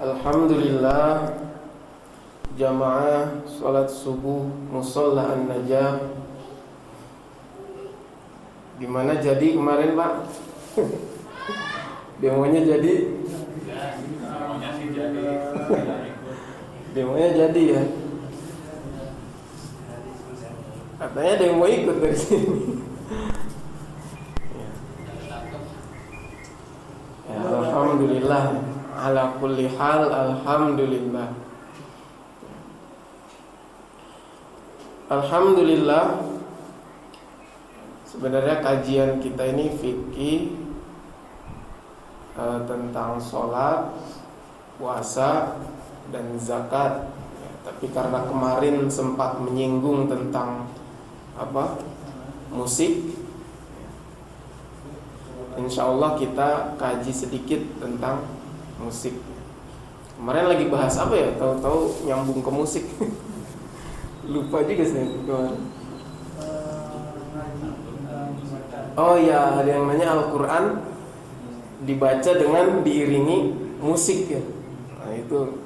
Alhamdulillah, jamaah salat subuh musalla An-Najah. Gimana jadi kemarin, Pak? Demonya jadi? Demonya jadi ya. Katanya ada yang mau ikut dari sini. Ya, alhamdulillah. Ala kulli hal, alhamdulillah. Alhamdulillah. Sebenarnya kajian kita ini fikih tentang sholat, puasa, dan zakat. Ya, tapi karena kemarin sempat menyinggung tentang musik, insya Allah kita kaji sedikit tentang musik. Kemarin lagi bahas apa ya? Tahu-tahu nyambung ke musik. Lupa juga sih kemarin. Oh ya, ada yang nanya Al-Quran dibaca dengan diiringi musik ya. Nah, itu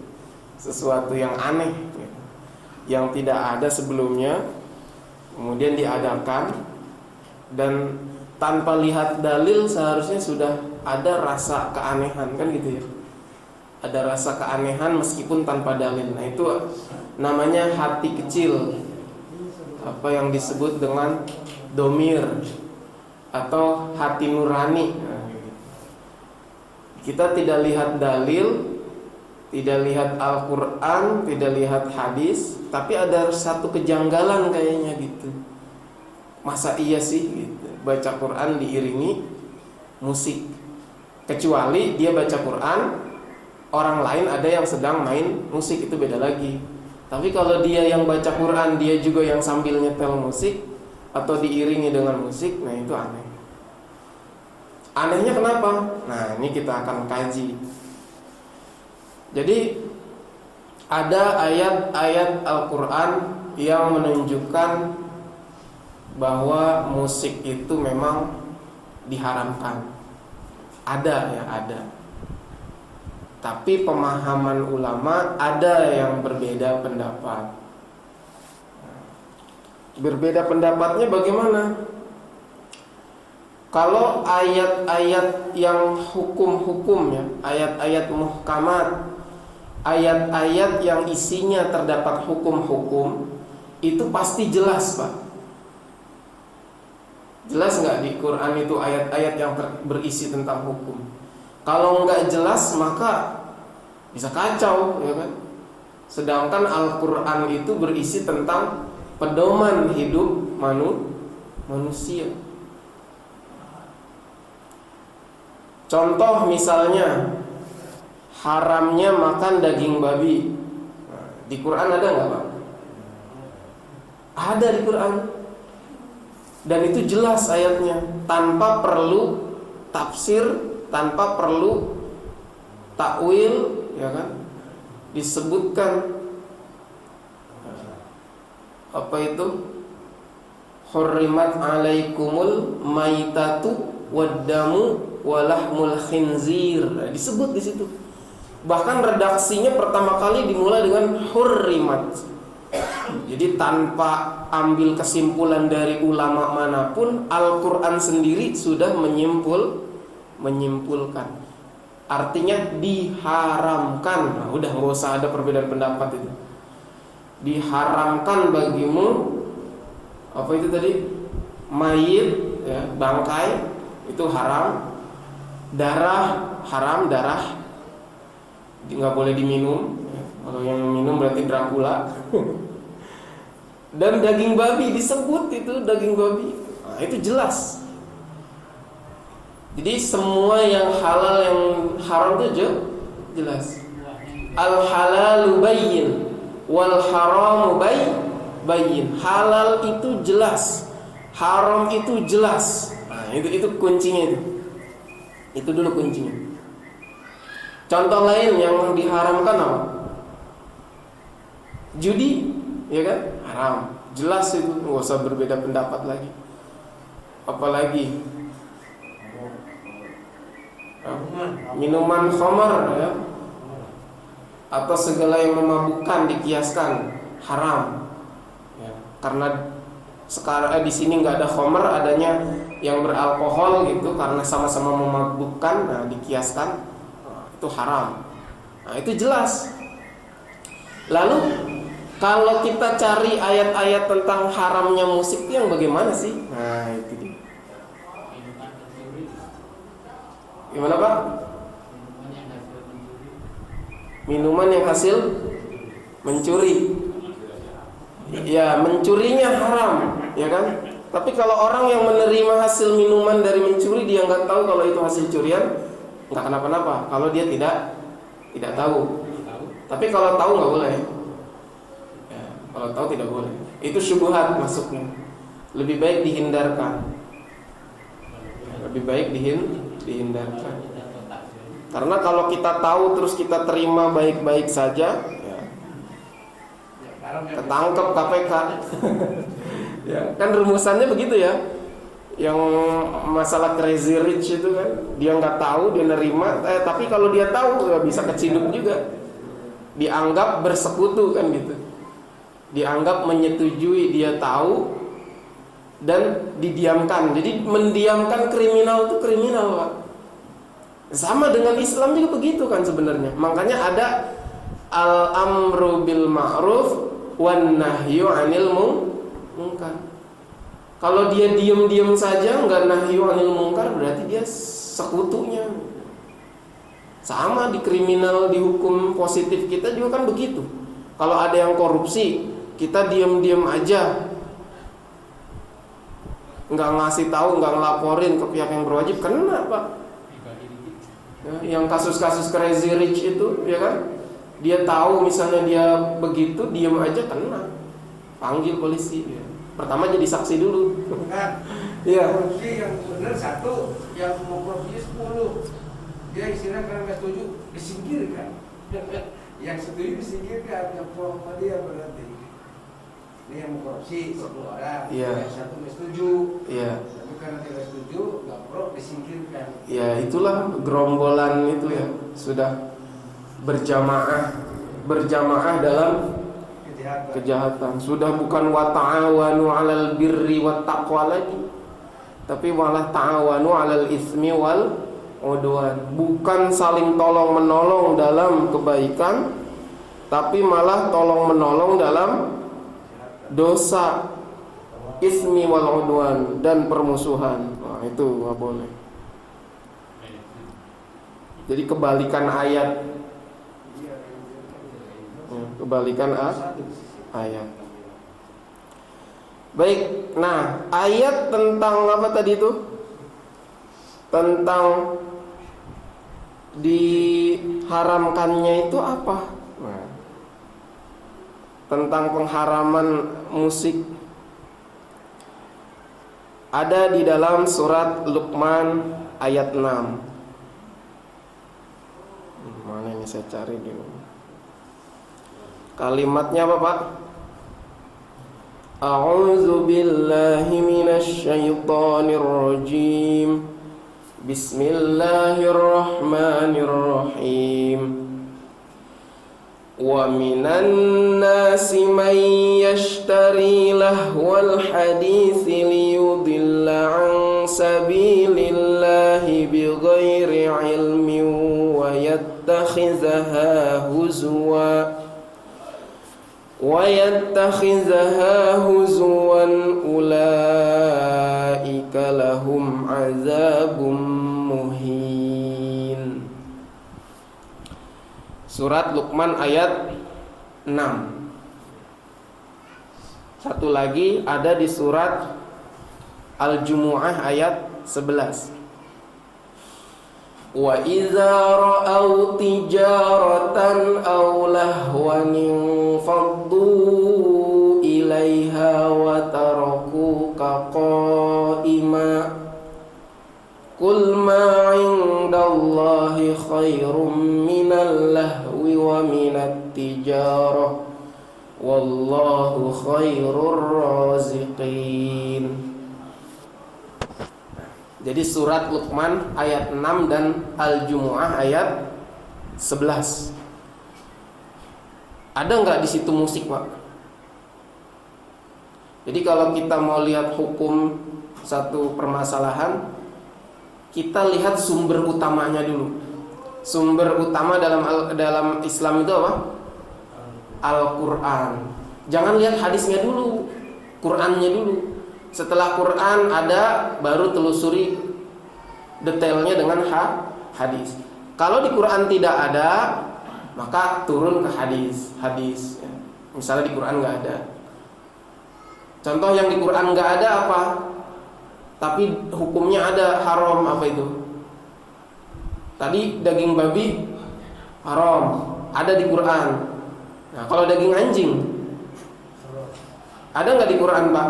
sesuatu yang aneh ya, yang tidak ada sebelumnya, kemudian diadakan, dan tanpa lihat dalil seharusnya sudah ada rasa keanehan, kan gitu ya. Ada rasa keanehan meskipun tanpa dalil. Nah, itu namanya hati kecil, apa yang disebut dengan domir atau hati nurani. Kita tidak lihat dalil, tidak lihat Al-Quran, tidak lihat hadis, tapi ada satu kejanggalan kayaknya gitu. Masa iya sih gitu, baca Quran diiringi musik? Kecuali dia baca Quran, orang lain ada yang sedang main musik, itu beda lagi. Tapi kalau dia yang baca Quran, dia juga yang sambil nyetel musik atau diiringi dengan musik, nah itu aneh. Anehnya kenapa? Nah, ini kita akan kaji. Jadi ada ayat-ayat Al-Quran yang menunjukkan bahwa musik itu memang diharamkan. Ada ya, ada. Tapi pemahaman ulama ada yang berbeda pendapat. Berbeda pendapatnya bagaimana? Kalau ayat-ayat yang hukum-hukum ya, ayat-ayat muhkamat, ayat-ayat yang isinya terdapat hukum-hukum, itu pasti jelas, Pak. Jelas nggak di Quran itu ayat-ayat yang berisi tentang hukum? Kalau nggak jelas maka bisa kacau, ya kan? Sedangkan Al-Quran itu berisi tentang pedoman hidup manusia. Contoh misalnya haramnya makan daging babi. Di Quran ada nggak, Pak? Ada di Quran. Dan itu jelas ayatnya, tanpa perlu tafsir, tanpa perlu takwil, ya kan? Disebutkan apa itu? Hurrimat alaikumul maitatu waddamu walahmul khinzir. Nah, disebut di situ. Bahkan redaksinya pertama kali dimulai dengan hurrimat. Jadi tanpa ambil kesimpulan dari ulama manapun, Al-Quran sendiri sudah menyimpulkan. Artinya diharamkan. Nah, udah nggak usah ada perbedaan pendapat itu. Diharamkan bagimu apa itu tadi? Mayit, ya, bangkai itu haram. Darah haram, darah nggak boleh diminum. Kalau yang minum berarti Dracula. Dan daging babi disebut itu daging babi. Nah, itu jelas. Jadi semua yang halal yang haram itu jelas. Al halalu bayyin wal haramu bayyin. Halal itu jelas, haram itu jelas. Nah, itu kuncinya itu. Itu dulu kuncinya. Contoh lain yang diharamkan apa? Judi, ya kan? Haram. Jelas itu, nggak usah berbeda pendapat lagi. Apalagi minuman khamar, ya. atau segala yang memabukkan dikiaskan haram. Ya, karena sekarang di sini nggak ada khamr, adanya yang beralkohol gitu, karena sama-sama memabukkan, nah dikiaskan, nah, itu haram. Nah itu jelas. Lalu kalau kita cari ayat-ayat tentang haramnya musik itu yang bagaimana sih? Nah itu dia. Gimana Pak? Minuman yang hasil mencuri. Ya, mencurinya haram, ya kan? Tapi kalau orang yang menerima hasil minuman dari mencuri, dia nggak tahu kalau itu hasil curian, nggak kenapa-napa. Kalau dia tidak tahu. Tapi kalau tahu nggak boleh. Ya, kalau tahu tidak boleh. Itu syubhat masuknya. Lebih baik dihindarkan. Lebih baik dihindarkan. Karena kalau kita tahu terus kita terima baik-baik saja, ya, ketangkep KPK. Ya, kan rumusannya begitu ya. Yang masalah crazy rich itu kan, dia nggak tahu, dia nerima, tapi kalau dia tahu ya bisa keciduk juga. Dianggap bersekutu kan gitu. Dianggap menyetujui, dia tahu dan didiamkan. Jadi mendiamkan kriminal itu kriminal, Pak. Sama dengan Islam juga begitu kan sebenarnya. Makanya ada al-amru bil ma'ruf wan nahyu 'anil munkar. Kalau dia diam-diam saja nggak nahyu 'anil munkar, berarti dia sekutunya. Sama di kriminal, di hukum positif kita juga kan begitu. Kalau ada yang korupsi, kita diam-diam aja, nggak ngasih tahu, nggak ngelaporin ke pihak yang berwajib, kena Pak. Ya, yang kasus-kasus crazy rich itu, ya kan? Dia tahu misalnya dia begitu, diam aja, kena. Panggil polisi. Ya. Pertama jadi saksi dulu. Nah, ya. korupsi yang benar satu, yang mau korupsi 10. Dia istilah karena nggak setuju disingkirkan. Yang setuju disingkirkan, yang pro sama dia berarti. Ini yang mau korupsi 10 orang, ya. Yang satu nggak setuju. Ya. Tapi karena tidak setuju, nggak pro disingkirkan. Ya itulah gerombolan itu ya, sudah berjamaah dalam kejahatan. Sudah bukan wa ta'awanu 'alal birri wat taqwa lagi, tapi malah ta'awanu 'alal ismi wal udwan. Bukan saling tolong menolong dalam kebaikan, tapi malah tolong menolong dalam dosa, ismi wal udwan, dan permusuhan. Nah, itu nggak boleh. Jadi kebalikan ayat. Kebalikan ayat. Baik, nah ayat tentang apa tadi itu? Tentang diharamkannya itu apa? Nah, tentang pengharaman musik ada di dalam surat Luqman ayat 6. Mana ini saya cari dulu. Kalimatnya apa Pak? A'udzu billahi minasy syaithanir rajim. Bismillahirrahmanirrahim. Wa minan nasi man yashtari lahwal haditsi liyudilla an sabilillahi bighairi ilmin wa yattakhidhaha huzwan ulaika lahum azabum muhin. Surat Luqman ayat 6. Satu lagi ada di surat Al-Jumu'ah ayat 11. Wa idza ra'aw tijaratan aw lahwan faddu ilaiha wa tarakuka qa'ima qul ma 'indallahi khairum minal lahwi wa minat tijarah wallahu khairur raziqin. Jadi surat Luqman ayat 6 dan Al-Jumu'ah ayat 11. Ada nggak di situ musik, Pak? Jadi kalau kita mau lihat hukum satu permasalahan, kita lihat sumber utamanya dulu. Sumber utama dalam Islam itu apa? Al-Quran. Jangan lihat hadisnya dulu, Qurannya dulu. Setelah Quran ada, baru telusuri detailnya dengan hadis. Kalau di Quran tidak ada, maka turun ke hadis. Ya. Misalnya di Quran nggak ada. Contoh yang di Quran nggak ada apa? Tapi hukumnya ada, haram, apa itu? Tadi daging babi haram, ada di Quran. Nah, kalau daging anjing ada nggak di Quran, Pak?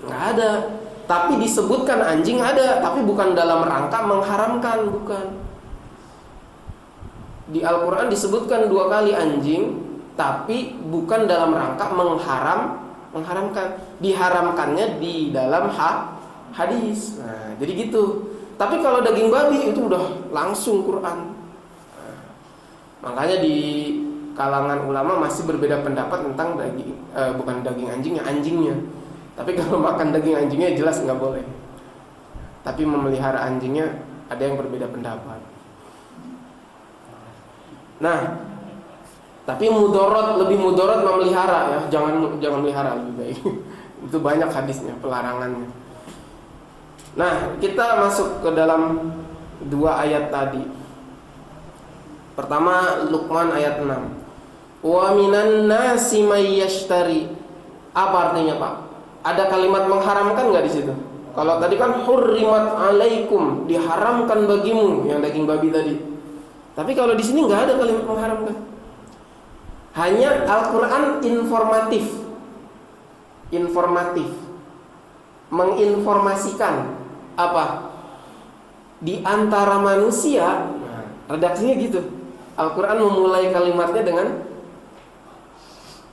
Nggak ada. Tapi disebutkan anjing ada, tapi bukan dalam rangka mengharamkan, bukan. Di Al-Quran disebutkan 2 kali anjing, tapi bukan dalam rangka mengharamkan. Diharamkannya di dalam hadis. Nah, jadi gitu. Tapi kalau daging babi itu udah langsung Quran. Nah, makanya di kalangan ulama masih berbeda pendapat tentang bukan daging anjingnya. Tapi kalau makan daging anjingnya jelas nggak boleh. Tapi memelihara anjingnya ada yang berbeda pendapat. Nah, tapi lebih mudorot memelihara ya, jangan melihara, lebih baik. Itu banyak hadisnya, pelarangannya. Nah, kita masuk ke dalam 2 ayat tadi. Pertama, Luqman ayat 6. Wa minan nasi may yashtari. Apa artinya, Pak? Ada kalimat mengharamkan nggak di situ? Kalau tadi kan hurrimat alaikum, diharamkan bagimu, yang daging babi tadi. Tapi kalau di sini nggak ada kalimat mengharamkan. Hanya Al-Quran informatif, menginformasikan apa di antara manusia. Redaksinya gitu. Al-Quran memulai kalimatnya dengan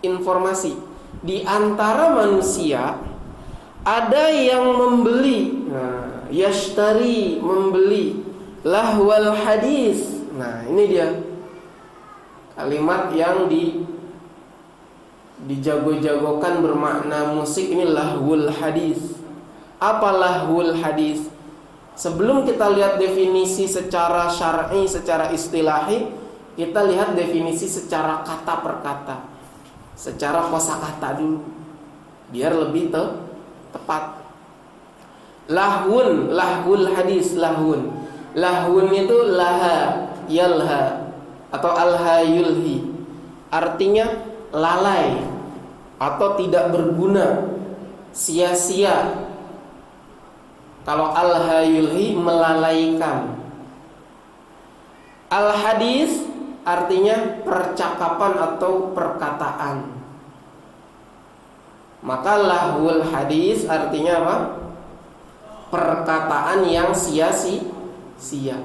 informasi. Di antara manusia ada yang membeli, yashtari, membeli, lahwal hadis. Nah, ini dia kalimat yang dijago-jagokan bermakna musik, ini lahwul hadis. Apa lahwul hadis? Sebelum kita lihat definisi secara syar'i, secara istilahi, kita lihat definisi secara kata per kata, secara kosakata dulu, biar lebih tepat. Lahwul hadis, lahwun itu laha, yalha, atau alha yulhi, artinya lalai atau tidak berguna, sia-sia. Kalau al-hayulhi, melalaikan. Al-hadis artinya percakapan atau perkataan. Maka lahwul hadis artinya apa? Perkataan yang sia-sia,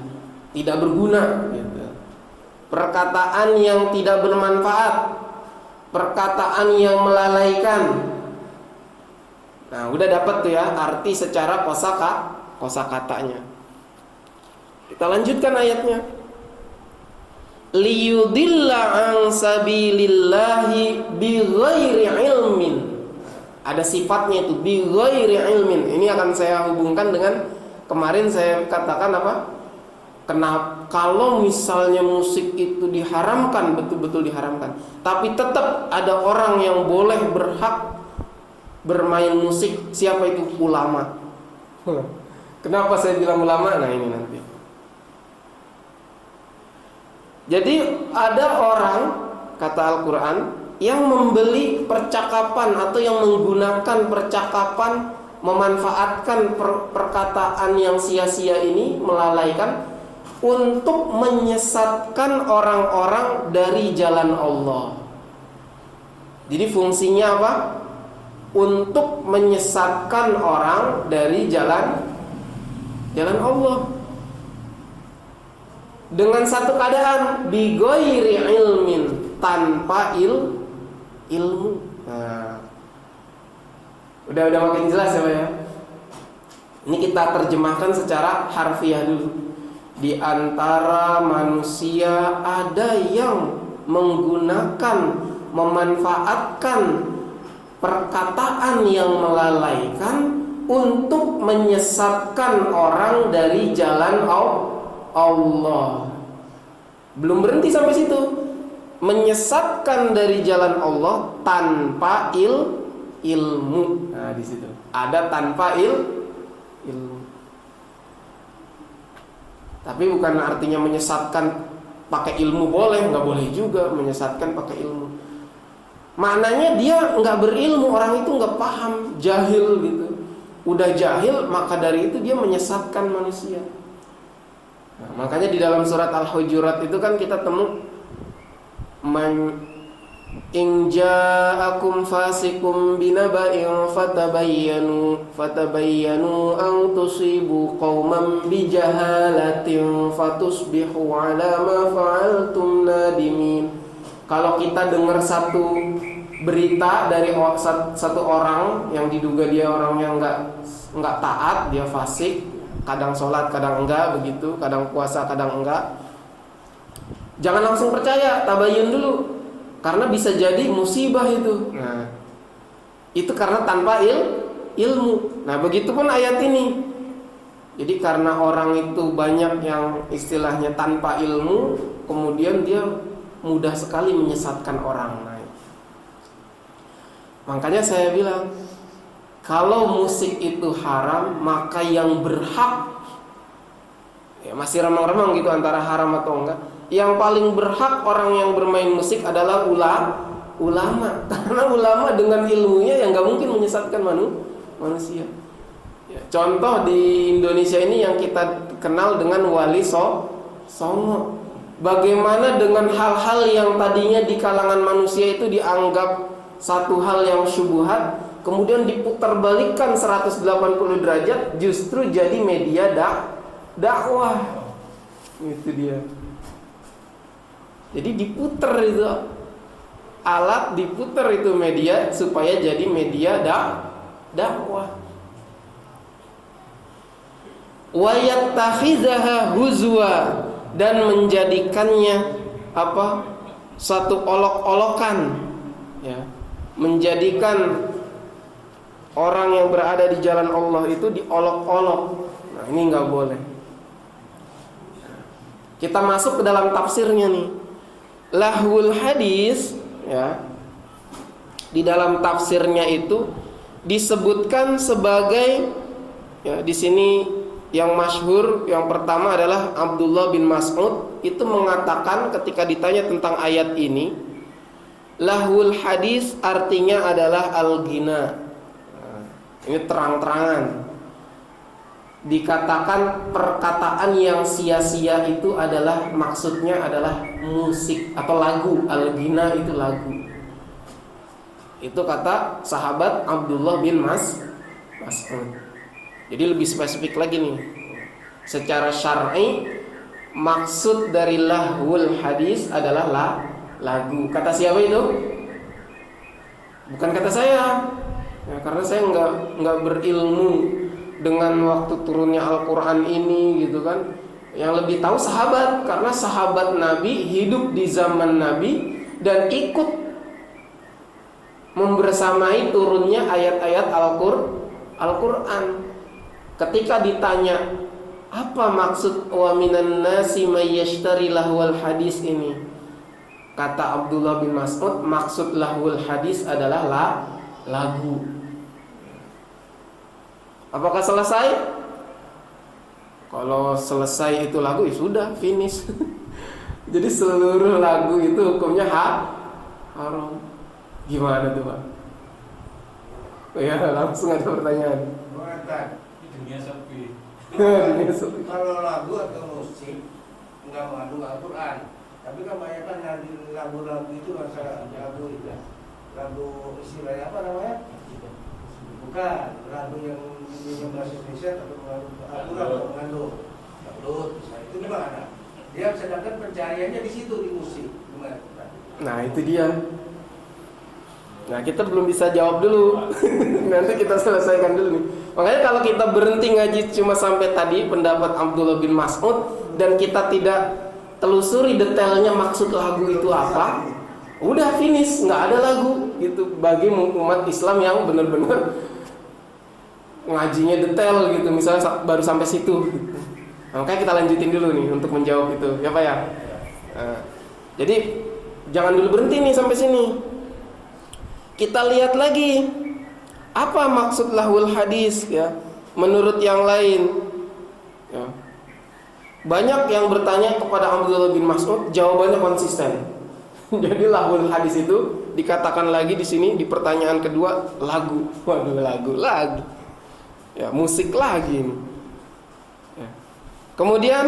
tidak berguna gitu. Perkataan yang tidak bermanfaat, perkataan yang melalaikan. Nah, udah dapat tuh ya arti secara kosakatanya. Kita lanjutkan ayatnya. Liyudilla an sabilillahi bighairi ilmin. Ada sifatnya itu, bighairi ilmin. Ini akan saya hubungkan dengan kemarin saya katakan apa? Kenapa kalau misalnya musik itu diharamkan, betul-betul diharamkan, tapi tetap ada orang yang boleh, berhak bermain musik. Siapa itu? Ulama. Kenapa saya bilang ulama? Nah, ini nanti. Jadi ada orang, kata Al-Quran, yang membeli percakapan atau yang menggunakan percakapan, memanfaatkan perkataan yang sia-sia ini, melalaikan, untuk menyesatkan orang-orang dari jalan Allah. Jadi fungsinya apa? Untuk menyesatkan orang dari jalan Allah. Dengan satu keadaan, bighairi ilmin, tanpa ilmu. Nah, udah makin jelas ya Pak ya. Ini kita terjemahkan secara harfiah dulu. Di antara manusia ada yang menggunakan, memanfaatkan perkataan yang melalaikan untuk menyesatkan orang dari jalan Allah. Belum berhenti sampai situ. Menyesatkan dari jalan Allah tanpa ilmu. Nah, di situ ada tanpa ilmu. Tapi bukan artinya menyesatkan pakai ilmu boleh, nggak boleh juga menyesatkan pakai ilmu. Maknanya dia nggak berilmu, orang itu nggak paham, jahil gitu. Udah jahil, maka dari itu dia menyesatkan manusia. Nah, makanya di dalam surat Al-Hujurat itu kan kita temu in ja'akum fasikum binaba'in fatabayyanu an tusibu qauman bijahalatin fatusbihu ala ma fa'altum nadimin. Kalau kita dengar satu berita dari satu orang yang diduga dia orang yang enggak taat, dia fasik, kadang sholat, kadang enggak begitu, kadang puasa, kadang enggak, jangan langsung percaya, tabayyun dulu, karena bisa jadi musibah itu. Nah, itu karena tanpa ilmu. Nah, begitupun ayat ini. Jadi karena orang itu banyak yang istilahnya tanpa ilmu, kemudian dia mudah sekali menyesatkan orang. Nah, makanya saya bilang, kalau musik itu haram, maka yang berhak, ya masih remang-remang gitu antara haram atau enggak, yang paling berhak orang yang bermain musik adalah ulama. Karena ulama dengan ilmunya yang gak mungkin menyesatkan manusia. Ya, contoh di Indonesia ini yang kita kenal dengan Wali Songo. Bagaimana dengan hal-hal yang tadinya di kalangan manusia itu dianggap satu hal yang syubhat, kemudian diputarbalikkan 180 derajat, justru jadi media dakwah. Itu dia. Jadi diputer itu alat, diputer itu media supaya jadi media dakwah. Wa yattakhidhaha huzwa, dan menjadikannya satu olok-olokan, ya, menjadikan orang yang berada di jalan Allah itu diolok-olok. Nah, ini nggak boleh. Kita masuk ke dalam tafsirnya nih. Lahwul hadis, ya, di dalam tafsirnya itu disebutkan sebagai, ya, di sini yang masyhur yang pertama adalah Abdullah bin Mas'ud, itu mengatakan ketika ditanya tentang ayat ini, lahwul hadis artinya adalah al-ghina. Nah, ini terang-terangan dikatakan perkataan yang sia-sia itu adalah maksudnya adalah musik atau lagu. Al-ghina itu lagu. Itu kata sahabat Abdullah bin Mas'ud. Jadi lebih spesifik lagi nih. Secara syar'i maksud dari lahwul hadis adalah lagu. Kata siapa itu? Bukan kata saya. Ya, karena saya nggak berilmu dengan waktu turunnya Al-Quran ini gitu kan. Yang lebih tahu sahabat, karena sahabat Nabi hidup di zaman Nabi dan ikut membersamai turunnya ayat-ayat Al-Quran. Ketika ditanya apa maksud wa minan nasi may yashtari lahwal hadis ini, kata Abdullah bin Mas'ud, maksud lahwul hadis adalah lagu. Apakah selesai? Kalau selesai itu lagu, ya sudah, finish. Jadi seluruh lagu itu hukumnya haram. Gimana tuh, Pak? Ya, langsung ada pertanyaan. Dunia sepi. Dunia sepi. Kalau lagu atau musik nggak mengandung Al-Quran, tapi kebanyakan yang di lagu-lagu itu masalah lagu itu, lagu istilahnya apa namanya? Bukan lagu yang bahasa Indonesia, tapi mengandung Al-Quran atau mengandung dangdut, itu memang ada. Dia sedangkan pencariannya di situ, di musik. Gimana? Nah, itu dia. Nah, kita belum bisa jawab dulu. Nanti kita selesaikan dulu nih. Makanya kalau kita berhenti ngaji cuma sampai tadi pendapat Abdullah bin Mas'ud dan kita tidak telusuri detailnya maksud lagu itu apa, udah finish, nggak ada lagu gitu. Bagi umat Islam yang benar-benar ngajinya detail gitu, misalnya baru sampai situ gitu. Nah, makanya kita lanjutin dulu nih untuk menjawab itu, ya Pak ya. Nah, jadi jangan dulu berhenti nih sampai sini. Kita lihat lagi apa maksud lahul hadis ya menurut yang lain. Ya. Banyak yang bertanya kepada Abdullah bin Mas'ud, jawabannya konsisten. Jadi lahul hadis itu dikatakan lagi di sini di pertanyaan kedua lagu. Waduh, lagu lagi. Ya, musik lagi ini. Ya. Kemudian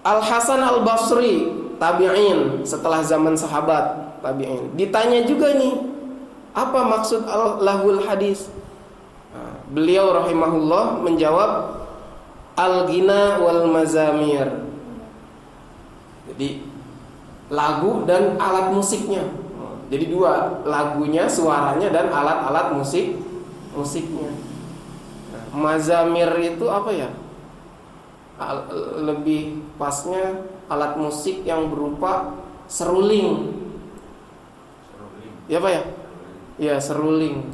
Al Hasan Al Basri, tabi'in setelah zaman sahabat, tabi'in. Ditanya juga nih, apa maksud lahul hadis? Nah, beliau rahimahullah menjawab al-ghina wal mazamir. Jadi lagu dan alat musiknya. Jadi dua, lagunya, suaranya dan alat-alat musiknya. Nah, mazamir itu apa ya? Lebih pasnya alat musik yang berupa seruling. Ya Pak ya? Ya, seruling.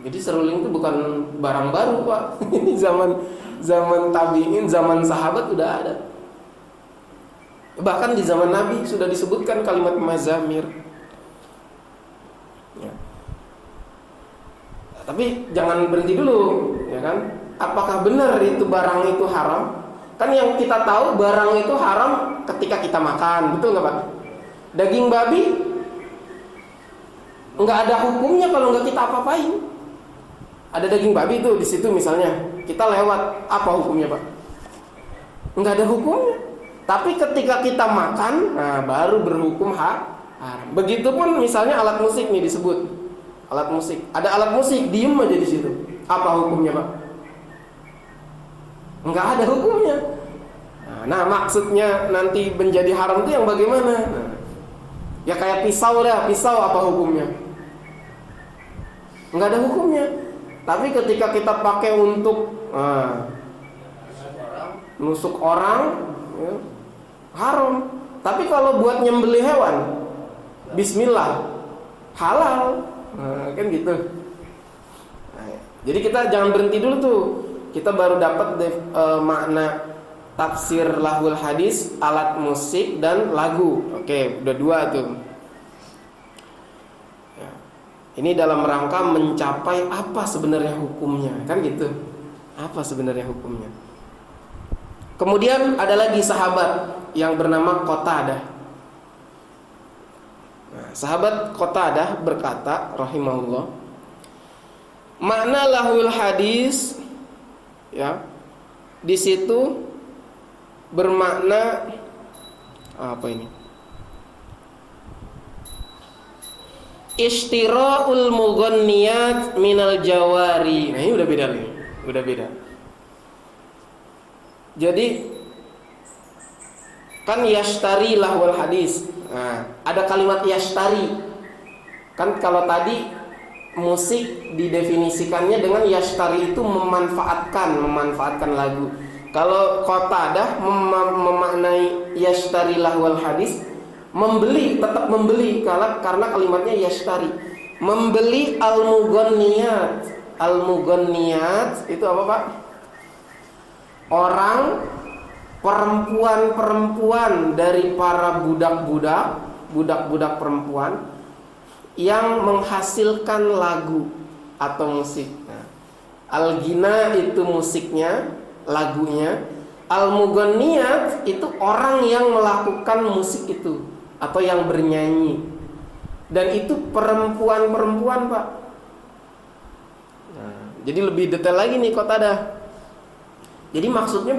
Jadi seruling itu bukan barang baru Pak. Ini zaman tabi'in, zaman sahabat udah ada. Bahkan di zaman Nabi sudah disebutkan kalimat mazamir. Ya. Tapi jangan berhenti dulu, ya kan? Apakah benar itu barang itu haram? Kan yang kita tahu barang itu haram ketika kita makan, betul nggak Pak? Daging babi nggak ada hukumnya kalau nggak kita apa-apain. Ada daging babi itu di situ misalnya, kita lewat, apa hukumnya Pak? Nggak ada hukumnya. Tapi ketika kita makan, nah baru berhukum haram. Begitupun misalnya alat musik nih disebut alat musik. Ada alat musik, diem aja di situ. Apa hukumnya Pak? Nggak ada hukumnya. Nah, maksudnya nanti menjadi haram itu yang bagaimana? Nah, ya kayak pisau dah, pisau apa hukumnya? Nggak ada hukumnya. Tapi ketika kita pakai untuk nusuk orang, ya, haram. Tapi kalau buat nyembelih hewan, bismillah, halal. Nah, kan gitu. Nah, jadi kita jangan berhenti dulu tuh. Kita baru dapat makna tafsir lahul hadis, alat musik dan lagu. Oke, udah dua tuh. Ya. Ini dalam rangka mencapai apa sebenarnya hukumnya, kan gitu. Apa sebenarnya hukumnya? Kemudian ada lagi sahabat yang bernama Qatadah. Nah, sahabat Qatadah berkata rahimahullah, makna lahul hadis ya di situ bermakna apa ini? Ishtira'ul mughanniyat minal jawari. Nah, ini udah beda nih. Udah beda. Jadi kan yashtari lahwal hadis. Nah, ada kalimat yashtari. Kan kalau tadi musik didefinisikannya dengan yashtari itu memanfaatkan lagu. Kalau Qatadah memaknai yashtari lahwal hadis, membeli, tetap membeli karena kalimatnya yashtari. Membeli al-mughanniyat. Al-mughanniyat itu apa Pak? Orang, perempuan-perempuan dari para budak-budak perempuan yang menghasilkan lagu atau musik. Nah, al-ghina itu musiknya, lagunya. Al-mughanniyat itu orang yang melakukan musik itu atau yang bernyanyi. Dan itu perempuan-perempuan Pak. Nah, jadi lebih detail lagi nih Qatadah. Jadi maksudnya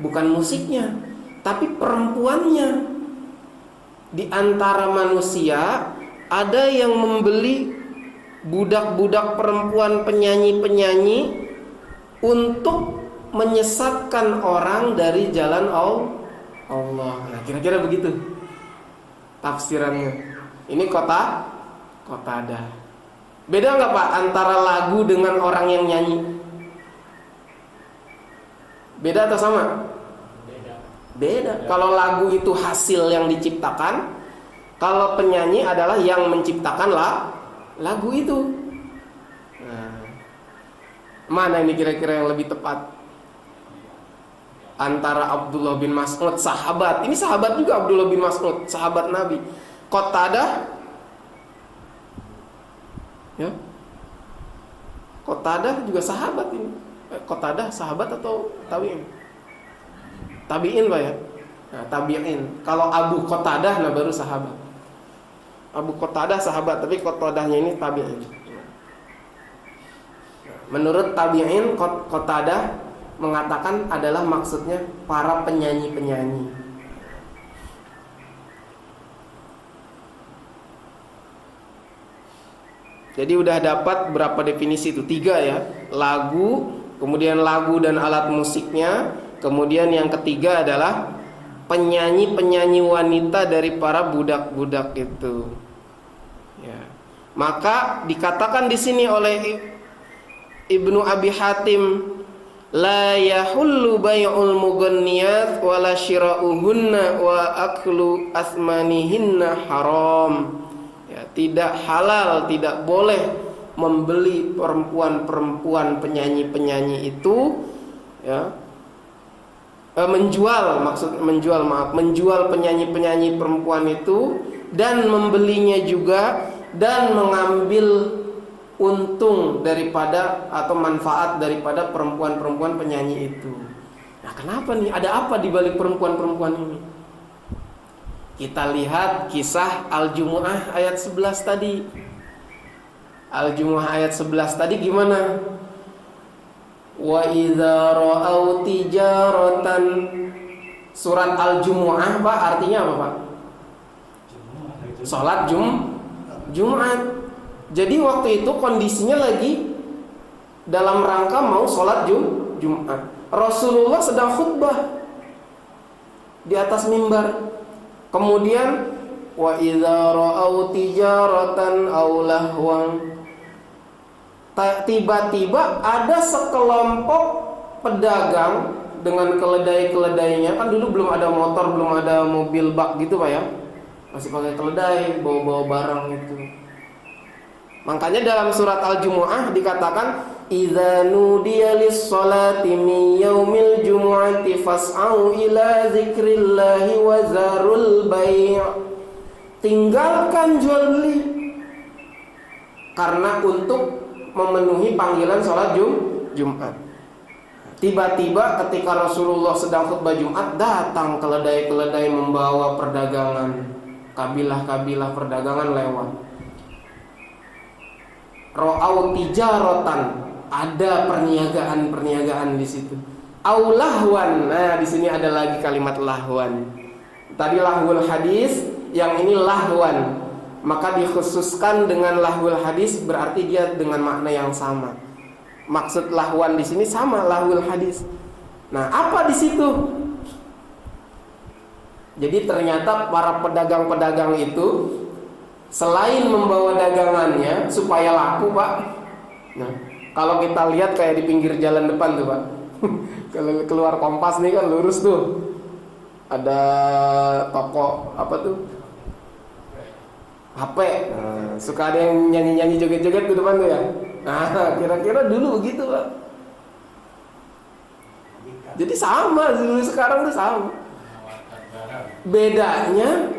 bukan musiknya, tapi perempuannya. Di antara manusia ada yang membeli budak-budak perempuan penyanyi-penyanyi untuk menyesatkan orang dari jalan Allah. Nah, kira-kira begitu tafsirannya. Ini Qatadah. Beda nggak Pak antara lagu dengan orang yang nyanyi? Beda atau sama? Beda. Kalau lagu itu hasil yang diciptakan, kalau penyanyi adalah yang menciptakan lagu itu. Nah, mana ini kira-kira yang lebih tepat? Antara Abdullah bin Mas'ud, sahabat. Ini sahabat juga Abdullah bin Mas'ud, sahabat Nabi. Qatadah, ya. Qatadah juga sahabat ini. Qatadah sahabat atau tabi'in? Tabi'in Pak ya? Nah, tabi'in. Kalau Abu Qatadah nah baru sahabat. Abu Qatadah sahabat, tapi Qatadahnya ini tabi'in. Menurut tabi'in, Qatadah mengatakan adalah maksudnya para penyanyi-penyanyi. Jadi udah dapat berapa definisi itu? 3 ya. Lagu, kemudian lagu dan alat musiknya, kemudian yang ketiga adalah penyanyi-penyanyi wanita dari para budak-budak itu. Ya. Maka dikatakan di sini oleh Ibnu Abi Hatim, la yahullu bai'ul mughanniyat wala syira'uhunna wa aklu asmanihinna haram. Ya, tidak halal, tidak boleh membeli perempuan-perempuan penyanyi-penyanyi itu, ya. Menjual penyanyi-penyanyi perempuan itu dan membelinya juga dan mengambil untung daripada atau manfaat daripada perempuan-perempuan penyanyi itu. Nah, kenapa nih? Ada apa di balik perempuan-perempuan ini? Kita lihat kisah Al-Jumu'ah ayat 11 tadi. Al-Jumu'ah ayat 11 tadi gimana? Wa idza ra'au tijaratan. Surat Al-Jumu'ah Pak artinya apa Pak? Salat Jumat. Jadi waktu itu kondisinya lagi dalam rangka mau sholat Jumat. Rasulullah sedang khutbah di atas mimbar. Kemudian wa idza ra'au tijaratan aw lahwan. Tiba-tiba ada sekelompok pedagang dengan keledai-keledainya. Kan dulu belum ada motor, belum ada mobil bak gitu Pak ya. Masih pakai keledai, bawa-bawa barang itu. Makanya dalam surat Al-Jumu'ah dikatakan idza nudiya lis-sholati min yaumil jumu'ati fas'au ila dzikrillahi wa zarul bai'. Tinggalkan jual beli karena untuk memenuhi panggilan sholat Jumat. Tiba-tiba ketika Rasulullah sedang khutbah Jumat, datang keledai-keledai membawa perdagangan. Kabilah-kabilah perdagangan lewat. Ra'au tijaratan, ada perniagaan di situ. Au lahwan. Nah, di sini ada lagi kalimat lahwan. Tadi lahwul hadis, yang ini lahwan. Maka dikhususkan dengan lahwul hadis berarti dia dengan makna yang sama. Maksud lahwan di sini sama lahwul hadis. Nah, apa di situ? Jadi ternyata para pedagang-pedagang itu selain membawa dagangannya supaya laku Pak. Nah, kalau kita lihat kayak di pinggir jalan depan tuh Pak. Kalau keluar Kompas nih kan lurus tuh. Ada toko apa tuh? HP. Nah, suka ada yang nyanyi-nyanyi joget-joget di depan tuh ya. Nah, kira-kira dulu begitu Pak. Jadi sama, dulu sekarang tuh sama. Bedanya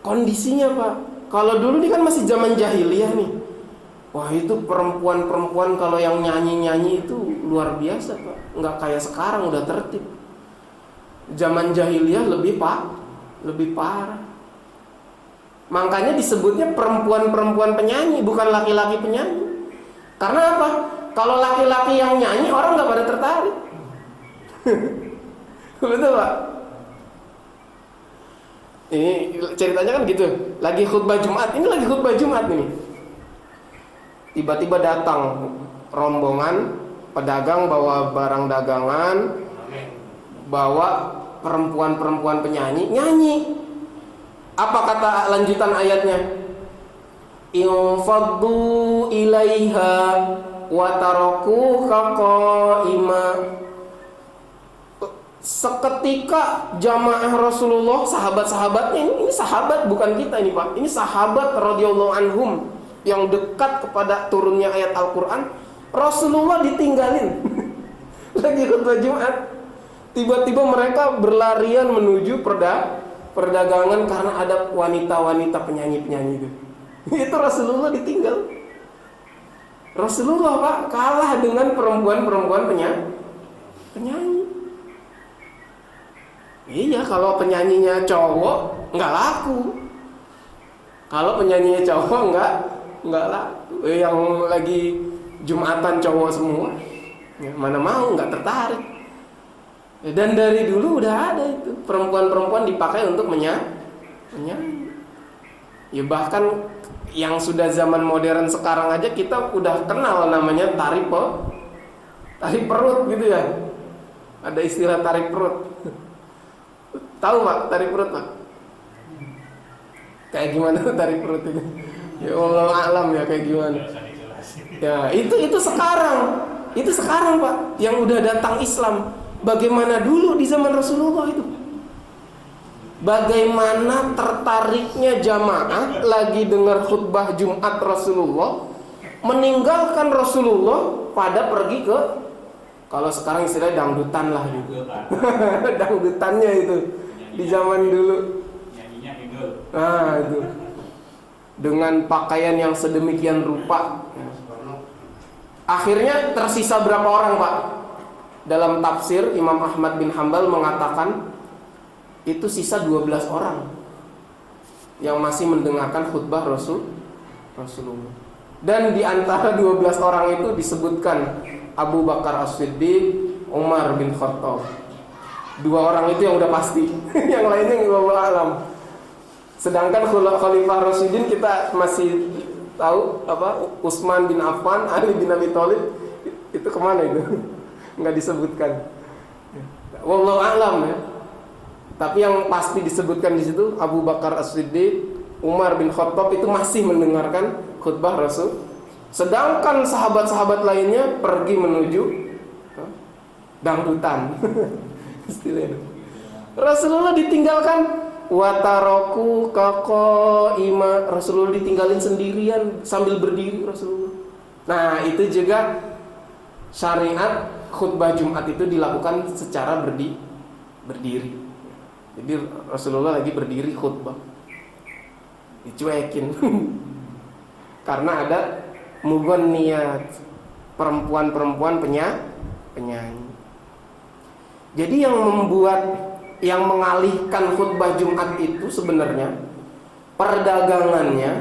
kondisinya Pak. Kalau dulu ini kan masih zaman jahiliyah nih. Wah, itu perempuan-perempuan kalau yang nyanyi-nyanyi itu luar biasa Pak. Nggak kayak sekarang udah tertib. Zaman jahiliyah lebih parah. Makanya disebutnya perempuan-perempuan penyanyi, bukan laki-laki penyanyi. Karena apa? Kalau laki-laki yang nyanyi orang nggak pada tertarik. Betul Pak? Ini ceritanya kan gitu. Lagi khutbah Jumat, ini lagi khutbah Jumat nih. Tiba-tiba datang rombongan pedagang bawa barang dagangan, bawa perempuan-perempuan penyanyi nyanyi. Apa kata lanjutan ayatnya? Infaddu ilaiha wa tarakuka qaima. Seketika jamaah Rasulullah, sahabat-sahabatnya, ini sahabat bukan kita ini Pak, ini sahabat radhiyallahu anhum yang dekat kepada turunnya ayat Al-Quran. Rasulullah ditinggalin lagi khutbah Jumat. Tiba-tiba mereka berlarian menuju perdagangan karena ada wanita-wanita penyanyi-penyanyi itu. Itu Rasulullah ditinggal. Rasulullah Pak kalah dengan perempuan-perempuan penyanyi. Iya, kalau penyanyinya cowok nggak laku. Kalau penyanyinya cowok nggak laku. Yang lagi Jumatan cowok semua, ya, mana mau, nggak tertarik. Dan dari dulu udah ada itu perempuan-perempuan dipakai untuk menyanyi. Ya bahkan yang sudah zaman modern sekarang aja kita udah kenal namanya tari perut gitu ya. Ada istilah tari perut. Tahu Pak tari perut Pak? Kayak gimana tari perut itu? Ya Allah alam ya kayak gimana? Ya itu sekarang Pak yang udah datang Islam. Bagaimana dulu di zaman Rasulullah itu? Bagaimana tertariknya jamaah lagi dengar khutbah Jumat Rasulullah, meninggalkan Rasulullah pada pergi ke, kalau sekarang istilahnya dangdutan lah gitu. Dangdutannya itu di zaman dulu. Nah itu dengan pakaian yang sedemikian rupa. Akhirnya tersisa berapa orang Pak? Dalam tafsir Imam Ahmad bin Hambal mengatakan itu sisa 12 orang yang masih mendengarkan khutbah Rasulullah. Dan di antara 12 orang itu disebutkan Abu Bakar As-Siddiq, Umar bin Khattab. 2 orang itu yang udah pasti. Yang lainnya wallahu alam. Sedangkan Khalifah Rasyidin kita masih tahu apa, Utsman bin Affan, Ali bin Abi Thalib, itu kemana itu? Nggak disebutkan. Wallahu a'lam ya. Tapi yang pasti disebutkan di situ Abu Bakar As-Siddiq, Umar bin Khattab itu masih mendengarkan khutbah Rasul. Sedangkan sahabat-sahabat lainnya pergi menuju dangdutan. Istilahnya. Rasulullah ditinggalkan. Wataroku kako ima, Rasulullah ditinggalin sendirian sambil berdiri Rasulullah. Nah itu juga syariat khutbah Jumat itu dilakukan secara berdiri. Jadi Rasulullah lagi berdiri khutbah, dicuekin karena ada muganniyat, perempuan-perempuan penyanyi. Jadi yang mengalihkan khutbah Jumat itu sebenarnya perdagangannya,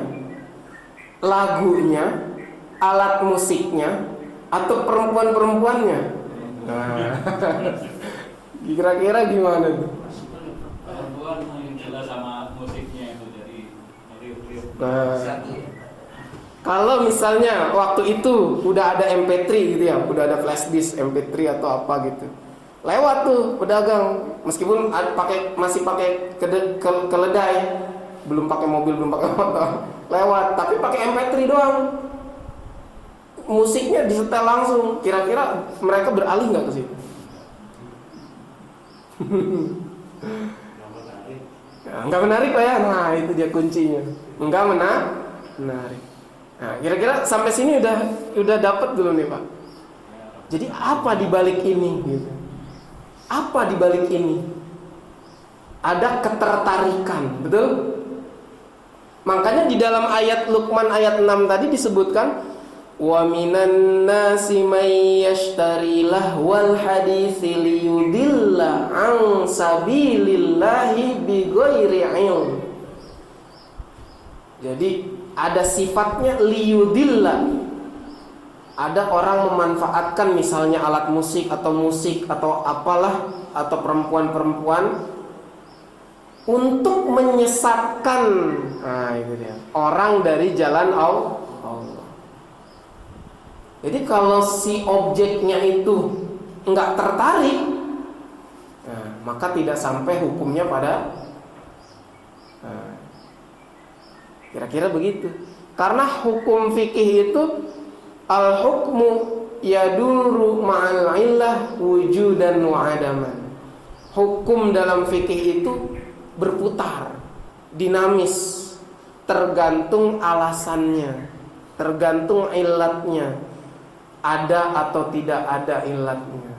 lagunya, alat musiknya, atau perempuan-perempuannya. Nah, kira-kira gimana tuh? Perempuan yang jelas sama musiknya itu jadi Nah, kalau misalnya waktu itu udah ada MP3 gitu ya, udah ada flash disk MP3 atau apa gitu, lewat tuh pedagang, meskipun masih pakai keledai, belum pakai mobil, belum pakai motor, lewat, tapi pakai MP3 doang, musiknya disetel langsung. Kira-kira mereka beralih nggak ke situ? Nggak menarik Pak ya. Nah itu dia kuncinya, nggak menarik. Nah kira-kira sampai sini udah dapat dulu nih Pak. Jadi apa di balik ini gitu? Apa di balik ini? Ada ketertarikan, betul? Makanya di dalam ayat Luqman ayat 6 tadi disebutkan wa minan nasi may yashtari lahwal haditsi liyudilla an sabilillahi bighairi ilm. Jadi ada sifatnya liyudilla. Ada orang memanfaatkan misalnya alat musik atau apalah, atau perempuan-perempuan untuk menyesatkan, nah itu dia, orang dari jalan Allah. Jadi kalau si objeknya itu enggak tertarik, nah, maka tidak sampai hukumnya pada, nah, kira-kira begitu. Karena hukum fikih itu al-hukmu yaduru ma'al illah wujudan wa adaman. Hukum dalam fikih itu berputar, dinamis, tergantung alasannya, tergantung ilatnya, ada atau tidak ada ilatnya.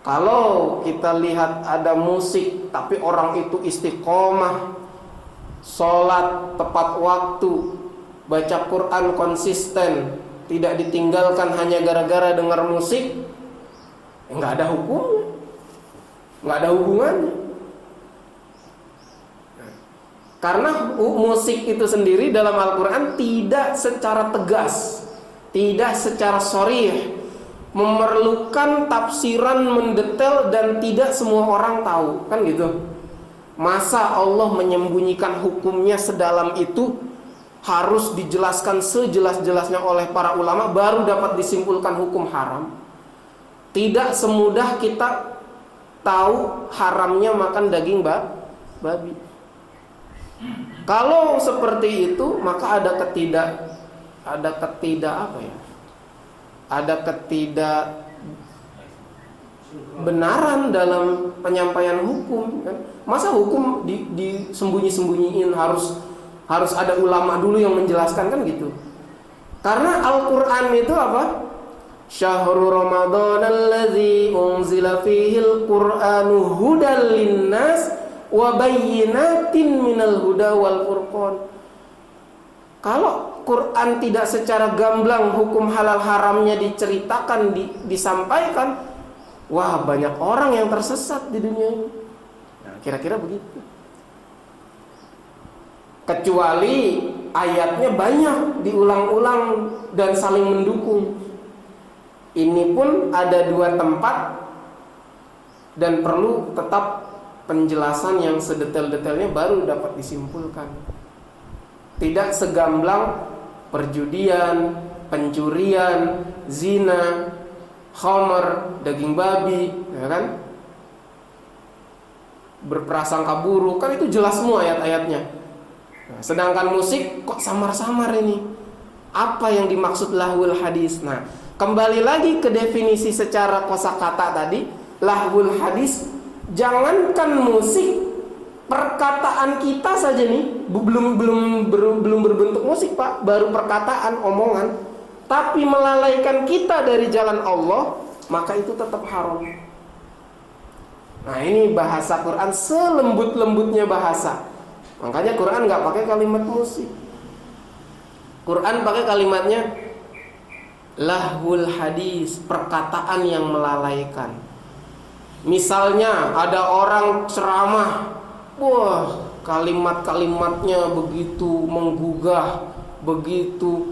Kalau kita lihat ada musik tapi orang itu istiqomah, sholat tepat waktu, baca Quran konsisten, tidak ditinggalkan hanya gara-gara dengar musik, nggak ada hukumnya, nggak ada hubungannya. Karena musik itu sendiri dalam Al-Quran tidak secara tegas, tidak secara sharih, memerlukan tafsiran mendetail dan tidak semua orang tahu, kan gitu. Masa Allah menyembunyikan hukumnya sedalam itu? Harus dijelaskan sejelas-jelasnya oleh para ulama baru dapat disimpulkan hukum haram. Tidak semudah kita tahu haramnya makan daging babi. Kalau seperti itu maka ada ketidakbenaran dalam penyampaian hukum, kan? Masa hukum disembunyi-sembunyiin, harus ada ulama dulu yang menjelaskan, kan gitu. Karena Al-Qur'an itu apa? Syahrul Ramadan allazi unzila fihil Qur'anu hudal linnas wa bayyinatin minal huda wal furqan. Kalau Quran tidak secara gamblang hukum halal haramnya diceritakan, disampaikan, wah banyak orang yang tersesat di dunia ini. Nah, kira-kira begitu. Kecuali ayatnya banyak diulang-ulang dan saling mendukung. Ini pun ada 2 tempat dan perlu tetap penjelasan yang sedetail-detailnya baru dapat disimpulkan. Tidak segamblang perjudian, pencurian, zina, khamar, daging babi, ya kan? Berprasangka buruk, kan itu jelas semua ayat-ayatnya. Nah, sedangkan musik kok samar-samar ini. Apa yang dimaksud lahwul hadis? Nah, kembali lagi ke definisi secara kosakata tadi, lahwul hadis. Jangankan musik, perkataan kita saja nih belum berbentuk musik, Pak, baru perkataan, omongan, tapi melalaikan kita dari jalan Allah, maka itu tetap haram. Nah, ini bahasa Quran selembut-lembutnya bahasa. Makanya Quran nggak pakai kalimat musik. Quran pakai kalimatnya lahwul hadis, perkataan yang melalaikan. Misalnya ada orang ceramah, wah kalimat-kalimatnya begitu menggugah, begitu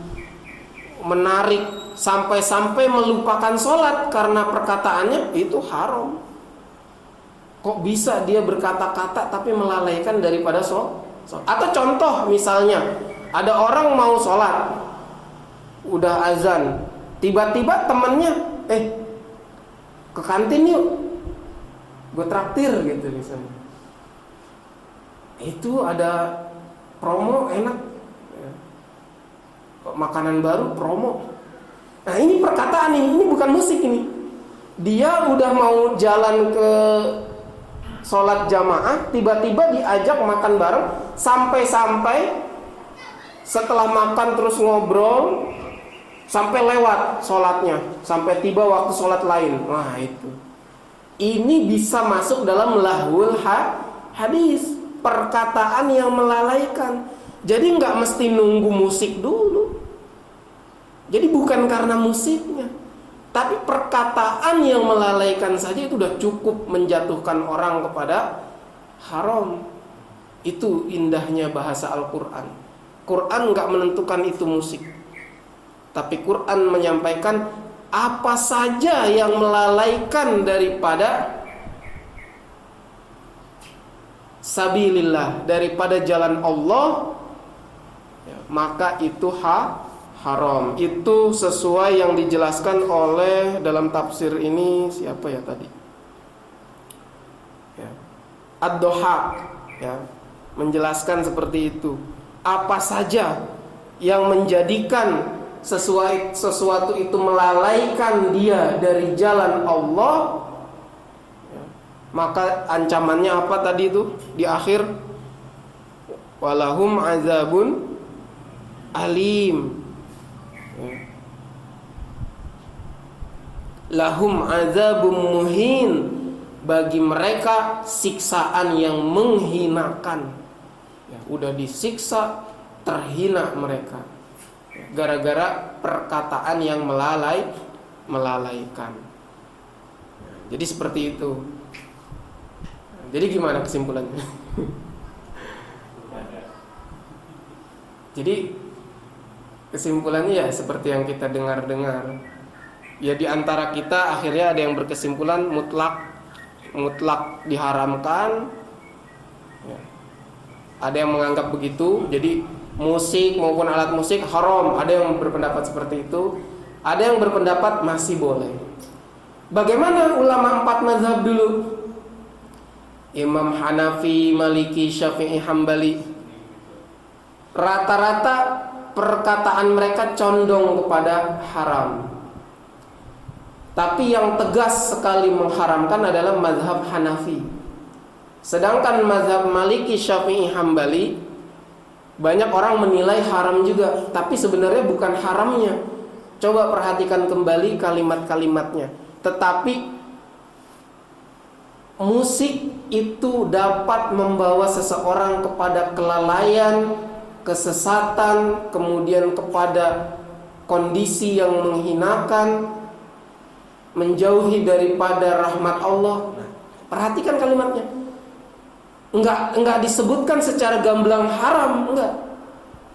menarik, sampai-sampai melupakan sholat karena perkataannya, itu haram. Kok bisa dia berkata-kata tapi melalaikan daripada sholat? Atau contoh misalnya, ada orang mau sholat, udah azan, tiba-tiba temennya, ke kantin yuk, gue traktir gitu misalnya. Itu ada promo enak, makanan baru promo. Nah, ini perkataan ini bukan musik ini. Dia udah mau jalan ke sholat jamaah, tiba-tiba diajak makan bareng, sampai-sampai setelah makan terus ngobrol sampai lewat sholatnya, sampai tiba waktu sholat lain. Wah, itu ini bisa masuk dalam lahwul hadis, perkataan yang melalaikan. Jadi nggak mesti nunggu musik dulu. Jadi bukan karena musiknya, tapi perkataan yang melalaikan saja itu udah cukup menjatuhkan orang kepada haram. Itu indahnya bahasa Al-Quran. Quran nggak menentukan itu musik, tapi Quran menyampaikan apa saja yang melalaikan daripada sabilillah, daripada jalan Allah, ya, maka itu haram. Itu sesuai yang dijelaskan oleh dalam tafsir ini, siapa ya tadi, ya, Ad-Dhahhak, ya, menjelaskan seperti itu. Apa saja yang menjadikan sesuatu itu melalaikan dia dari jalan Allah, ya, Maka ancamannya apa tadi itu di akhir? Walahum azabun alim. Lahum azabun muhin, bagi mereka siksaan yang menghinakan. Ya, udah disiksa, terhina mereka gara-gara perkataan yang melalaikan. Jadi seperti itu. Jadi gimana kesimpulannya? Jadi kesimpulannya ya seperti yang kita dengar-dengar. Ya di antara kita akhirnya ada yang berkesimpulan mutlak diharamkan. Ya. Ada yang menganggap begitu. Jadi musik maupun alat musik haram. Ada yang berpendapat seperti itu. Ada yang berpendapat masih boleh. Bagaimana ulama 4 mazhab dulu? Imam Hanafi, Maliki, Syafi'i, Hambali. Rata-rata perkataan mereka condong kepada haram. Tapi yang tegas sekali mengharamkan adalah mazhab Hanafi. Sedangkan mazhab Maliki, Syafi'i, Hambali, banyak orang menilai haram juga. Tapi sebenarnya bukan haramnya. Coba perhatikan kembali kalimat-kalimatnya. Tetapi musik itu dapat membawa seseorang kepada kelalaian, kesesatan, kemudian kepada kondisi yang menghinakan, menjauhi daripada rahmat Allah. Nah, perhatikan kalimatnya. Enggak disebutkan secara gamblang haram, enggak.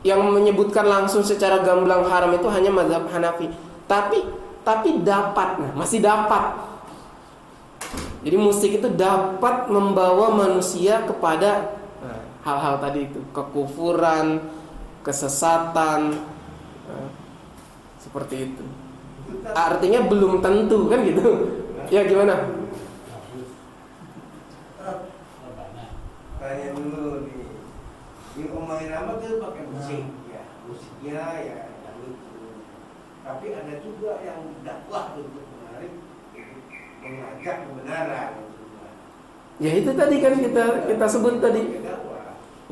Yang menyebutkan langsung secara gamblang haram itu hanya mazhab Hanafi. Tapi dapat, nah, masih dapat. Jadi musik itu dapat membawa manusia kepada hal-hal tadi itu, kekufuran, kesesatan, seperti itu. Artinya belum tentu kan gitu. Ya gimana? Tanya dulu nih. Di Omah Irama tuh pakai musik, ya musiknya ya dangdut. Tapi ada juga yang dakwah untuk menarik, mengajak kebenaran. Ya itu tadi kan kita sebut tadi.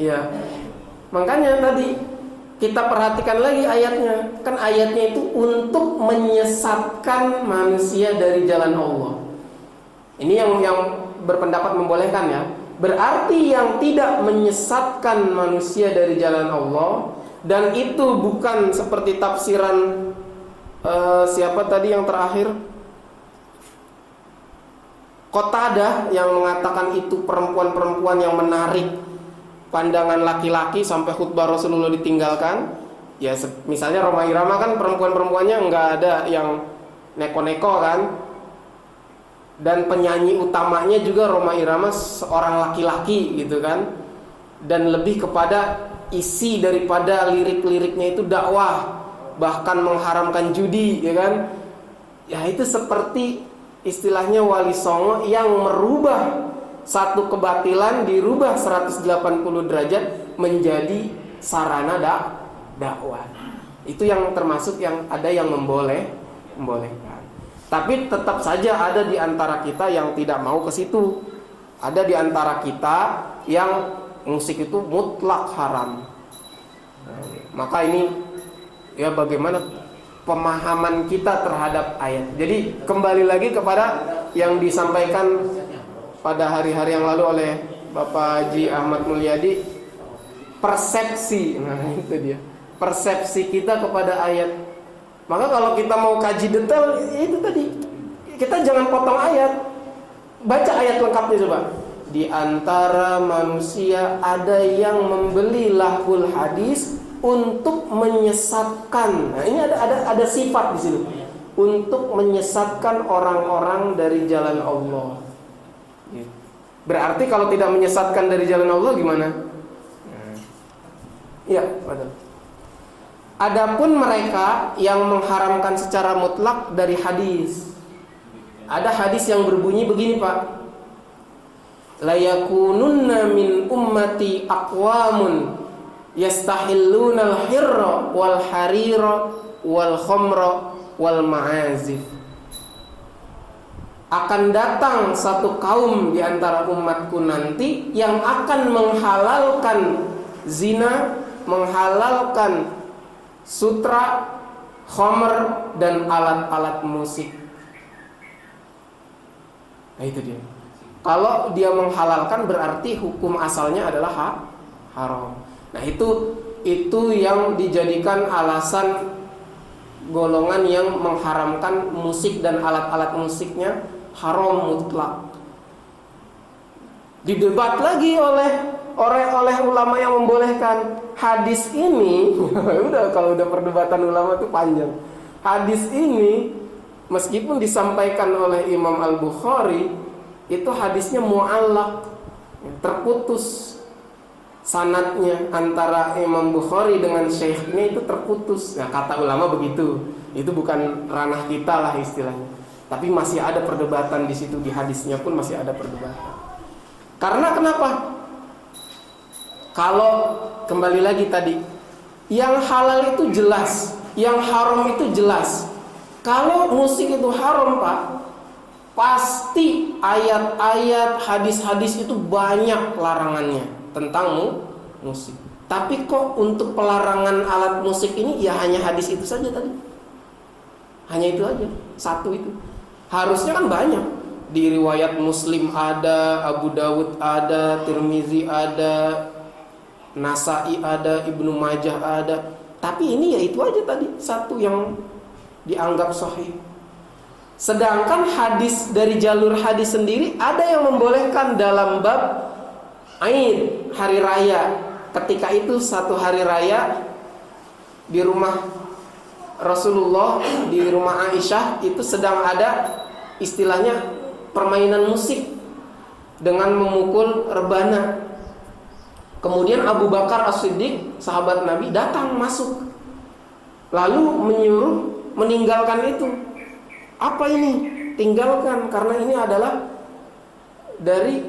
Ya, makanya tadi kita perhatikan lagi ayatnya. Kan ayatnya itu untuk menyesatkan manusia dari jalan Allah. Ini yang berpendapat membolehkan ya. Berarti yang tidak menyesatkan manusia dari jalan Allah, dan itu bukan seperti tafsiran siapa tadi yang terakhir? Qatadah yang mengatakan itu perempuan-perempuan yang menarik pandangan laki-laki sampai khutbah Rasulullah ditinggalkan. Ya misalnya Rhoma Irama kan perempuan-perempuannya nggak ada yang neko-neko kan. Dan penyanyi utamanya juga Rhoma Irama seorang laki-laki gitu kan. Dan lebih kepada isi daripada lirik-liriknya itu dakwah, bahkan mengharamkan judi ya kan. Ya itu seperti istilahnya Wali Songo yang merubah satu kebatilan, dirubah 180 derajat menjadi sarana dakwah. Itu yang termasuk yang ada yang membolehkan. Tapi tetap saja ada di antara kita yang tidak mau ke situ. Ada di antara kita yang musik itu mutlak haram. Maka ini ya bagaimana pemahaman kita terhadap ayat. Jadi kembali lagi kepada yang disampaikan pada hari-hari yang lalu oleh Bapak Haji Ahmad Mulyadi, persepsi. Nah itu dia, persepsi kita kepada ayat. Maka kalau kita mau kaji detail, itu tadi kita jangan potong ayat, baca ayat lengkapnya coba. Di antara manusia ada yang membeli lahul hadis untuk menyesatkan. Nah ini ada sifat di sini, untuk menyesatkan orang-orang dari jalan Allah. Berarti kalau tidak menyesatkan dari jalan Allah gimana? Ya, betul. Adapun mereka yang mengharamkan secara mutlak dari hadis. Ada hadis yang berbunyi begini, Pak. La yakununna min ummati aqwamun yastahilluna al-hirra wal harira wal khamra wal ma'azif. akan datang satu kaum di antara umatku nanti yang akan menghalalkan zina, menghalalkan sutra, khamr, dan alat-alat musik. Nah itu dia. Kalau dia menghalalkan berarti hukum asalnya adalah haram. Nah itu yang dijadikan alasan golongan yang mengharamkan musik dan alat-alat musiknya haram mutlak. Didebat lagi oleh ulama yang membolehkan. Hadis ini kalau udah perdebatan ulama itu panjang. Hadis ini meskipun disampaikan oleh Imam Al-Bukhari, itu hadisnya mu'allaq, terputus sanadnya antara Imam Bukhari dengan syekhnya itu terputus. Nah, kata ulama begitu. Itu bukan ranah kita lah istilahnya. Tapi masih ada perdebatan di situ, di hadisnya pun masih ada perdebatan. Karena kenapa? Kalau kembali lagi tadi, yang halal itu jelas, yang haram itu jelas. Kalau musik itu haram, Pak, pasti ayat-ayat, hadis-hadis itu banyak larangannya tentang musik. Tapi kok untuk pelarangan alat musik ini ya hanya hadis itu saja tadi. Hanya itu aja, satu itu. Harusnya kan banyak. Di riwayat Muslim ada, Abu Dawud ada, Tirmizi ada, Nasai ada, Ibnu Majah ada. Tapi ini ya itu aja tadi, satu yang dianggap sahih. Sedangkan hadis dari jalur hadis sendiri ada yang membolehkan dalam bab Aid, hari raya. Ketika itu satu hari raya di rumah Rasulullah, di rumah Aisyah itu sedang ada istilahnya permainan musik dengan memukul rebana. Kemudian Abu Bakar As-Siddiq, sahabat Nabi, datang masuk, lalu menyuruh meninggalkan itu. Apa ini? Tinggalkan, karena ini adalah dari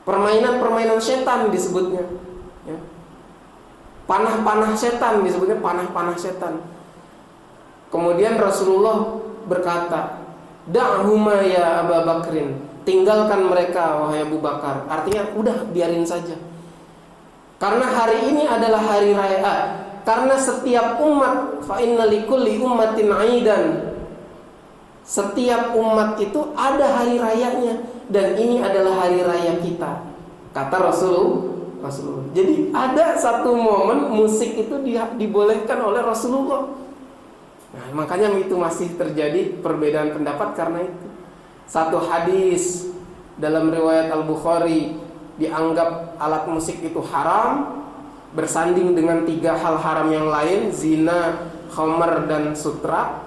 permainan setan disebutnya, ya. Panah-panah setan disebutnya, panah-panah setan. Kemudian Rasulullah berkata, "Da'huma ya Abu Bakrin." Tinggalkan mereka wahai Abu Bakar. Artinya udah biarin saja. Karena hari ini adalah hari raya. Karena setiap umat fa inna likulli ummatin 'aidan. Setiap umat itu ada hari rayanya dan ini adalah hari raya kita. Kata Rasulullah. Jadi ada satu momen musik itu dibolehkan oleh Rasulullah. Nah, makanya itu masih terjadi perbedaan pendapat karena itu. Satu hadis dalam riwayat Al-Bukhari dianggap alat musik itu haram, bersanding dengan 3 hal haram yang lain, zina, khamr, dan sutra.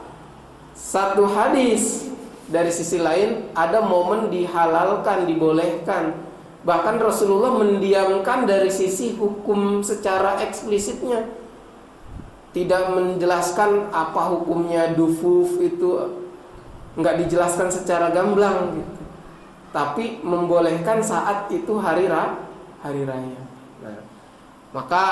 Satu hadis dari sisi lain ada momen dihalalkan, dibolehkan. Bahkan Rasulullah mendiamkan dari sisi hukum secara eksplisitnya, tidak menjelaskan apa hukumnya dufuf itu, nggak dijelaskan secara gamblang gitu. Tapi membolehkan saat itu hari raya. Nah, maka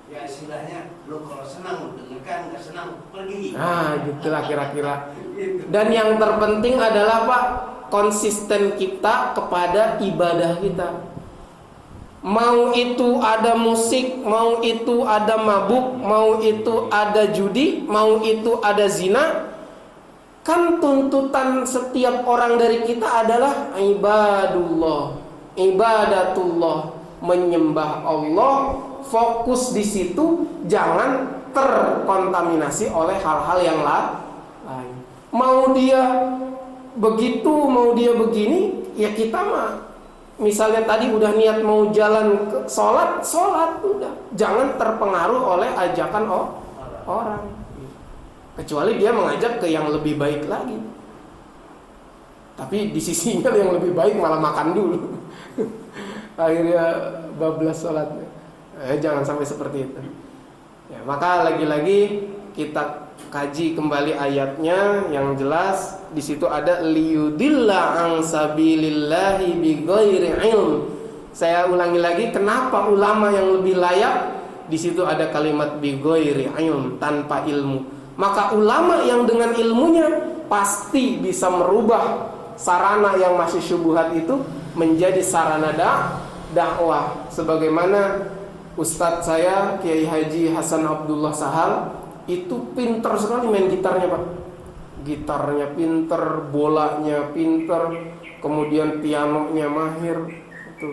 ya istilahnya lo kalau senang dengarkan, nggak senang pergi. Nah, gitulah kira-kira. Dan yang terpenting adalah Pak, konsisten kita kepada ibadah kita. Mau itu ada musik, mau itu ada mabuk, mau itu ada judi, mau itu ada zina, kan tuntutan setiap orang dari kita adalah ibadatullah, menyembah Allah, fokus di situ, jangan terkontaminasi oleh hal-hal yang lain. Mau dia begitu, mau dia begini, ya kita mah misalnya tadi udah niat mau jalan ke sholat udah, jangan terpengaruh oleh ajakan orang. Kecuali dia mengajak ke yang lebih baik lagi. Tapi di sisinya yang lebih baik malah makan dulu. Akhirnya bablas sholatnya. Jangan sampai seperti itu. Ya, maka lagi-lagi kita kaji kembali ayatnya yang jelas. Di situ ada liyudilla an sabilillahi bighairi ilm. Saya ulangi lagi, kenapa ulama yang lebih layak? Di situ ada kalimat bighairi ilm, tanpa ilmu. Maka ulama yang dengan ilmunya pasti bisa merubah sarana yang masih syubhat itu menjadi sarana dakwah. Sebagaimana Ustadz saya Kiai Haji Hasan Abdullah Sahal itu pinter sekali main gitarnya, Pak. Gitarnya pinter, bolanya pinter, kemudian pianonya mahir itu.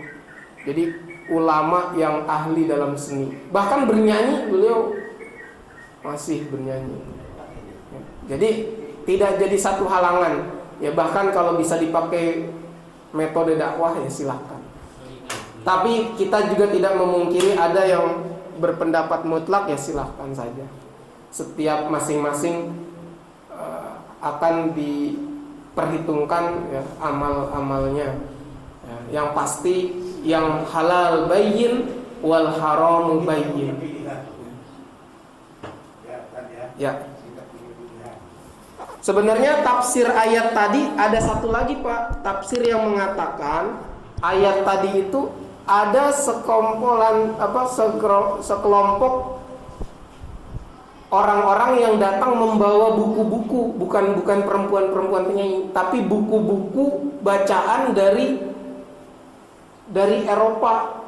Jadi ulama yang ahli dalam seni. Bahkan bernyanyi beliau masih bernyanyi. Jadi tidak jadi satu halangan. Ya bahkan kalau bisa dipakai metode dakwah ya silahkan. Tapi kita juga tidak memungkiri ada yang berpendapat mutlak, ya silahkan saja. Setiap masing-masing akan diperhitungkan ya, amal-amalnya. Ya, yang pasti yang halal bayyin wal haram bayyin. Ya. Sebenarnya tafsir ayat tadi ada satu lagi, Pak. Tafsir yang mengatakan ayat tadi itu ada sekelompok orang-orang yang datang membawa buku-buku, bukan perempuan-perempuan penyanyi, tapi buku-buku bacaan dari Eropa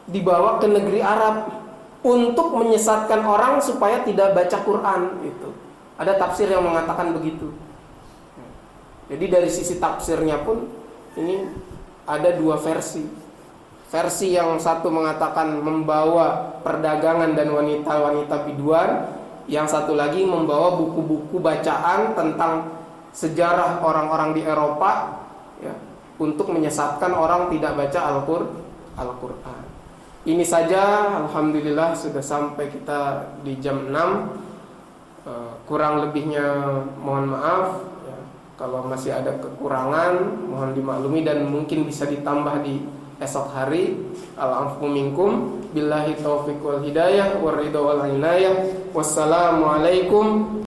dibawa ke negeri Arab untuk menyesatkan orang supaya tidak baca Quran gitu. Ada tafsir yang mengatakan begitu. Jadi dari sisi tafsirnya pun ini ada dua versi. Versi yang satu mengatakan membawa perdagangan dan wanita-wanita biduan, yang satu lagi membawa buku-buku bacaan tentang sejarah orang-orang di Eropa ya, untuk menyesatkan orang tidak baca Al-Quran. Ini saja, alhamdulillah sudah sampai kita di jam 6. Kurang lebihnya mohon maaf ya. Kalau masih ada kekurangan mohon dimaklumi dan mungkin bisa ditambah di esok hari. Al-afwu minkum billahi taufiq wal hidayah war ridha wal inayah. Wassalamualaikum